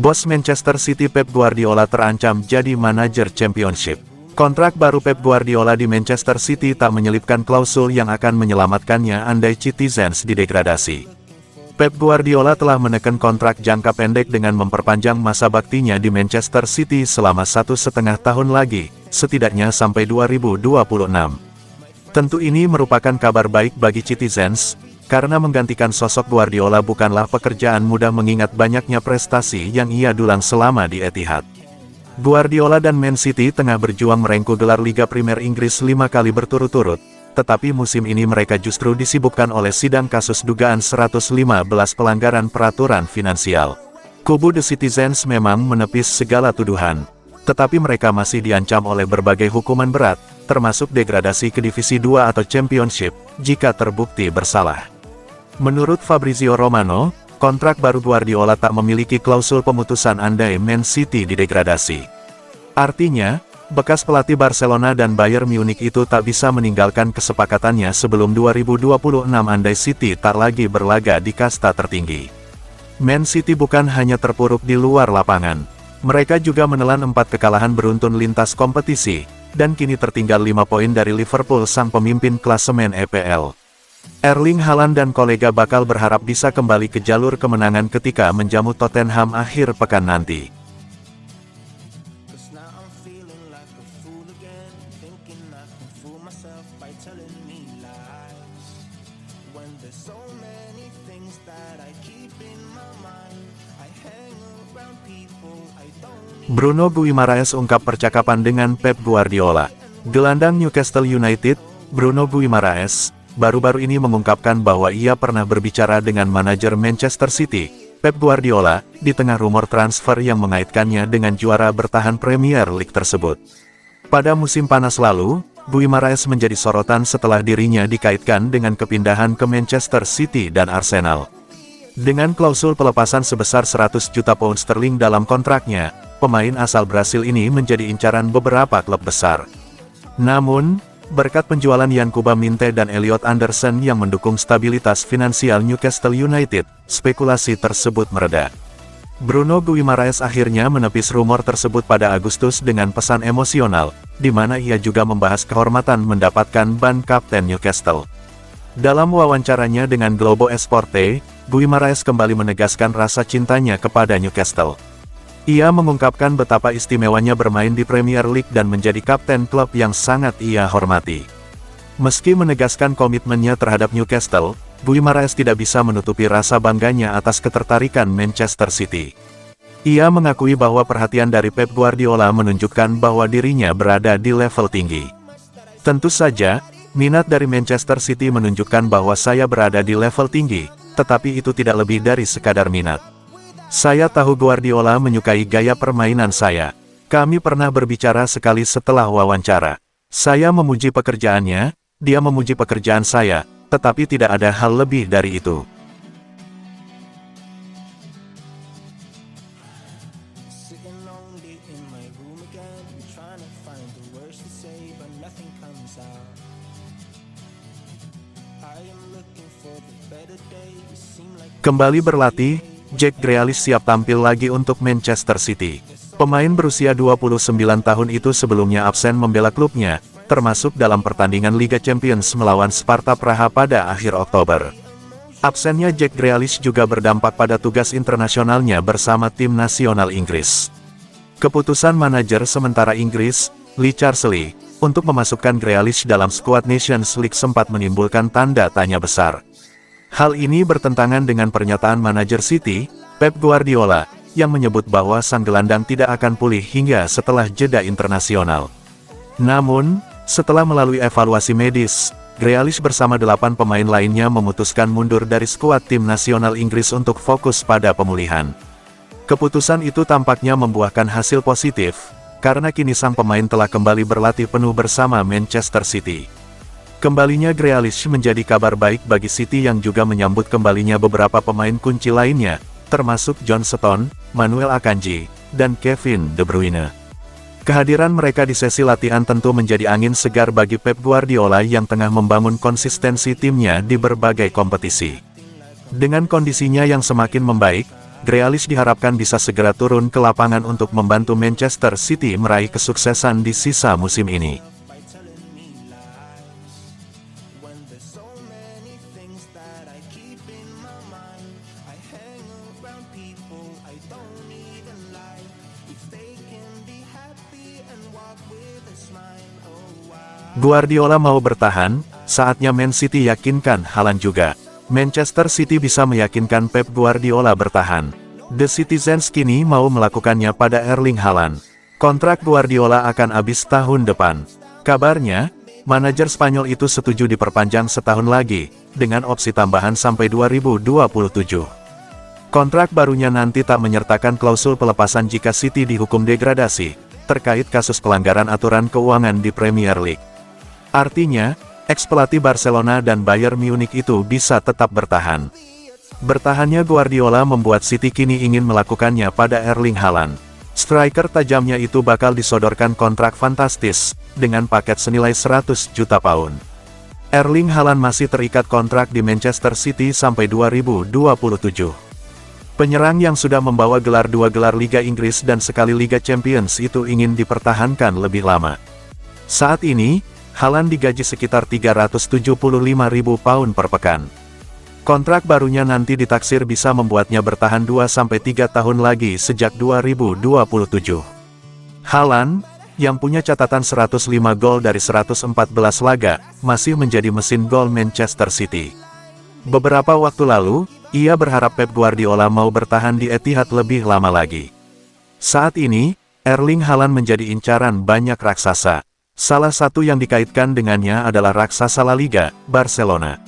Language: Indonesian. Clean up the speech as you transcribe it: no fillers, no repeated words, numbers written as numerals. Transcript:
Bos Manchester City Pep Guardiola terancam jadi manajer Championship. Kontrak baru Pep Guardiola di Manchester City tak menyelipkan klausul yang akan menyelamatkannya andai Citizens didegradasi. Pep Guardiola telah menekan kontrak jangka pendek dengan memperpanjang masa baktinya di Manchester City selama 1,5 tahun lagi, setidaknya sampai 2026. Tentu ini merupakan kabar baik bagi Citizens, karena menggantikan sosok Guardiola bukanlah pekerjaan mudah mengingat banyaknya prestasi yang ia dulang selama di Etihad. Guardiola dan Man City tengah berjuang merengkuh gelar Liga Premier Inggris 5 kali berturut-turut, tetapi musim ini mereka justru disibukkan oleh sidang kasus dugaan 115 pelanggaran peraturan finansial. Kubu The Citizens memang menepis segala tuduhan, tetapi mereka masih diancam oleh berbagai hukuman berat, termasuk degradasi ke Divisi 2 atau Championship, jika terbukti bersalah. Menurut Fabrizio Romano, kontrak baru Guardiola tak memiliki klausul pemutusan andai Man City didegradasi. Artinya, bekas pelatih Barcelona dan Bayern Munich itu tak bisa meninggalkan kesepakatannya sebelum 2026 andai City tak lagi berlaga di kasta tertinggi. Man City bukan hanya terpuruk di luar lapangan. Mereka juga menelan 4 kekalahan beruntun lintas kompetisi, dan kini tertinggal 5 poin dari Liverpool sang pemimpin klasemen EPL. Erling Haaland dan kolega bakal berharap bisa kembali ke jalur kemenangan ketika menjamu Tottenham akhir pekan nanti. Bruno Guimaraes ungkap percakapan dengan Pep Guardiola. Gelandang Newcastle United, Bruno Guimaraes, baru-baru ini mengungkapkan bahwa ia pernah berbicara dengan manajer Manchester City, Pep Guardiola, di tengah rumor transfer yang mengaitkannya dengan juara bertahan Premier League tersebut. Pada musim panas lalu, Guimaraes menjadi sorotan setelah dirinya dikaitkan dengan kepindahan ke Manchester City dan Arsenal. Dengan klausul pelepasan sebesar 100 juta pound sterling dalam kontraknya, pemain asal Brasil ini menjadi incaran beberapa klub besar. Namun, berkat penjualan Yankuba Minte dan Elliot Anderson yang mendukung stabilitas finansial Newcastle United, spekulasi tersebut mereda. Bruno Guimaraes akhirnya menepis rumor tersebut pada Agustus dengan pesan emosional, di mana ia juga membahas kehormatan mendapatkan ban kapten Newcastle. Dalam wawancaranya dengan Globo Esporte, Guimaraes kembali menegaskan rasa cintanya kepada Newcastle. Ia mengungkapkan betapa istimewanya bermain di Premier League dan menjadi kapten klub yang sangat ia hormati. Meski menegaskan komitmennya terhadap Newcastle, Guimaraes tidak bisa menutupi rasa bangganya atas ketertarikan Manchester City. Ia mengakui bahwa perhatian dari Pep Guardiola menunjukkan bahwa dirinya berada di level tinggi. Tentu saja, minat dari Manchester City menunjukkan bahwa saya berada di level tinggi, tetapi itu tidak lebih dari sekadar minat. Saya tahu Guardiola menyukai gaya permainan saya. Kami pernah berbicara sekali setelah wawancara. Saya memuji pekerjaannya, dia memuji pekerjaan saya, tetapi tidak ada hal lebih dari itu. Kembali berlatih, Jack Grealish siap tampil lagi untuk Manchester City. Pemain berusia 29 tahun itu sebelumnya absen membela klubnya, termasuk dalam pertandingan Liga Champions melawan Sparta Praha pada akhir Oktober. Absennya Jack Grealish juga berdampak pada tugas internasionalnya bersama tim nasional Inggris. Keputusan manajer sementara Inggris, Lee Charsley, untuk memasukkan Grealish dalam skuad Nations League sempat menimbulkan tanda tanya besar. Hal ini bertentangan dengan pernyataan manajer City, Pep Guardiola, yang menyebut bahwa sang gelandang tidak akan pulih hingga setelah jeda internasional. Namun, setelah melalui evaluasi medis, Grealish bersama 8 pemain lainnya memutuskan mundur dari skuad tim nasional Inggris untuk fokus pada pemulihan. Keputusan itu tampaknya membuahkan hasil positif, karena kini sang pemain telah kembali berlatih penuh bersama Manchester City. Kembalinya Grealish menjadi kabar baik bagi City yang juga menyambut kembalinya beberapa pemain kunci lainnya, termasuk John Stones, Manuel Akanji, dan Kevin De Bruyne. Kehadiran mereka di sesi latihan tentu menjadi angin segar bagi Pep Guardiola yang tengah membangun konsistensi timnya di berbagai kompetisi. Dengan kondisinya yang semakin membaik, Grealish diharapkan bisa segera turun ke lapangan untuk membantu Manchester City meraih kesuksesan di sisa musim ini. Guardiola mau bertahan, saatnya Man City yakinkan Haaland juga. Manchester City bisa meyakinkan Pep Guardiola bertahan. The Citizens kini mau melakukannya pada Erling Haaland. Kontrak Guardiola akan habis tahun depan. Kabarnya, manajer Spanyol itu setuju diperpanjang setahun lagi, dengan opsi tambahan sampai 2027. Kontrak barunya nanti tak menyertakan klausul pelepasan jika City dihukum degradasi, terkait kasus pelanggaran aturan keuangan di Premier League. Artinya, ex-pelatih Barcelona dan Bayern Munich itu bisa tetap bertahan. Bertahannya Guardiola membuat City kini ingin melakukannya pada Erling Haaland. Striker tajamnya itu bakal disodorkan kontrak fantastis, dengan paket senilai 100 juta pound. Erling Haaland masih terikat kontrak di Manchester City sampai 2027. Penyerang yang sudah membawa gelar 2 gelar Liga Inggris dan sekali Liga Champions itu ingin dipertahankan lebih lama. Saat ini, Haaland digaji sekitar 375.000 pound per pekan. Kontrak barunya nanti ditaksir bisa membuatnya bertahan 2-3 tahun lagi sejak 2027. Haaland, yang punya catatan 105 gol dari 114 laga, masih menjadi mesin gol Manchester City. Beberapa waktu lalu, ia berharap Pep Guardiola mau bertahan di Etihad lebih lama lagi. Saat ini, Erling Haaland menjadi incaran banyak raksasa. Salah satu yang dikaitkan dengannya adalah raksasa La Liga, Barcelona.